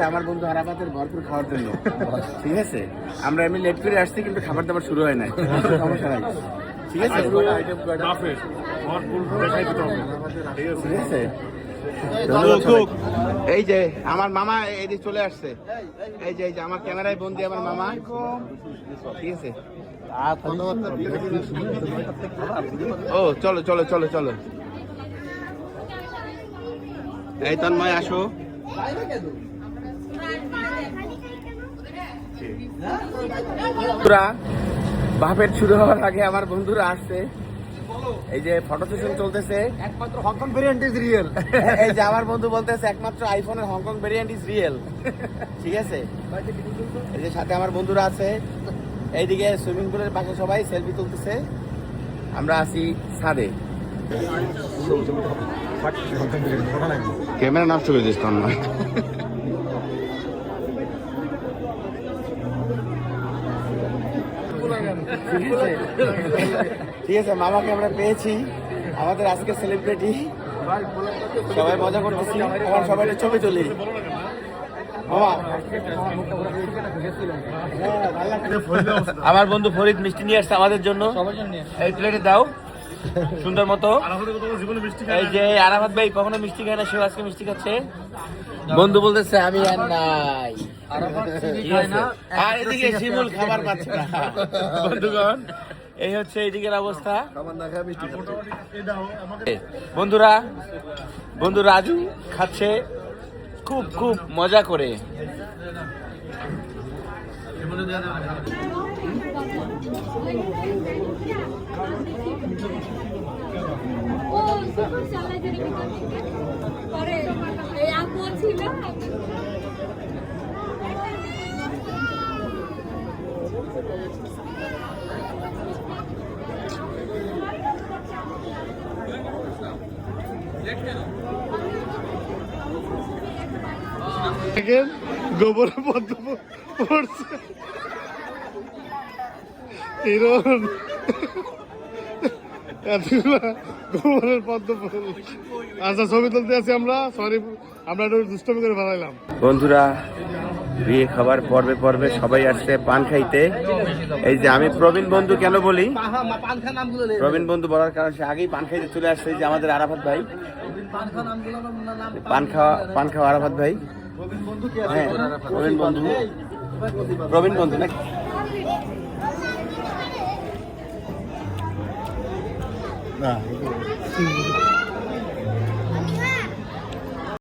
আমার বন্ধু আরাফাতের ভরপুর খাওয়ার জন্য, ঠিক আছে? আমরা এমনি লেট করে আসছি, কিন্তু খাবার দাবার শুরু হয় নাই, সমস্যা নাই, ঠিক আছে? ঠিক আছে, এই যে আমার মামা এদিকে চলে আসছে, এই যে আমার ক্যামেরায় বন্দি আমার মামা, ঠিক আছে? ও চলো চলো চলো চলো, এই তন্ময় আসো। বাপের শুরু হওয়ার আগে আমার বন্ধুরা আসছে, এই যে ফটো সেশন চলতেছে, একমাত্র হংকং ভেরিয়েন্ট ইজ রিয়েল। এই যে আমার বন্ধু বলতেছে একমাত্র আইফোনের হংকং ভেরিয়েন্ট ইজ রিয়েল, ঠিক আছে? এই যে সাথে আমার বন্ধুরা আছে, এইদিকে সুইমিং পুলের পাশে সবাই সেলফি তুলতেছে, আমরা আছি ছাদে। ক্যামেরা নষ্ট করে দিস তন্ময়। ঠিক আছে, মামাকে আমরা পেয়েছি, আমাদের আজকে সেলিব্রিটি, সবাই মজা করতেছি, আমার সবাই ছবি তুলি। আমার বন্ধু ফরিদ মিষ্টি নিয়ে আসছে আমাদের জন্য, এই প্লেটে দাও সুন্দর মতো। এই যে আরাফাত ভাই কখনো মিষ্টি খায় না, সেও আজকে মিষ্টি খাচ্ছে। বন্ধু বলতেছে আমি আর নাই, আর এদিকে শিমুল খাবার পাচ্ছে না। বন্ধুগণ, এই হচ্ছে এইদিকের অবস্থা। বন্ধুরা, বন্ধু রাজু খাচ্ছে খুব খুব মজা করে। গোবর পদ্ম পড়ছে, হিরণ গোবরের পদ্ম। আচ্ছা, ছবি তুলতে আছি আমরা, সরি আমরা একটু দুষ্টমি করে ফেলাইলাম। বন্ধুরা, বিয়ে খাবার পর্বে পর্বে সবাই আসছে পান খাইতে। এই যে আমি প্রবীণ বন্ধু কেন বলি, প্রবীণ বন্ধু বলার কারণ সে আগেই পান খাইতে চলে আসছে। যে আমাদের আরাফাত ভাই, পান খাওয়া আরাফাত ভাই, হ্যাঁ প্রবীণ বন্ধু, প্রবীণ বন্ধু নাকি? না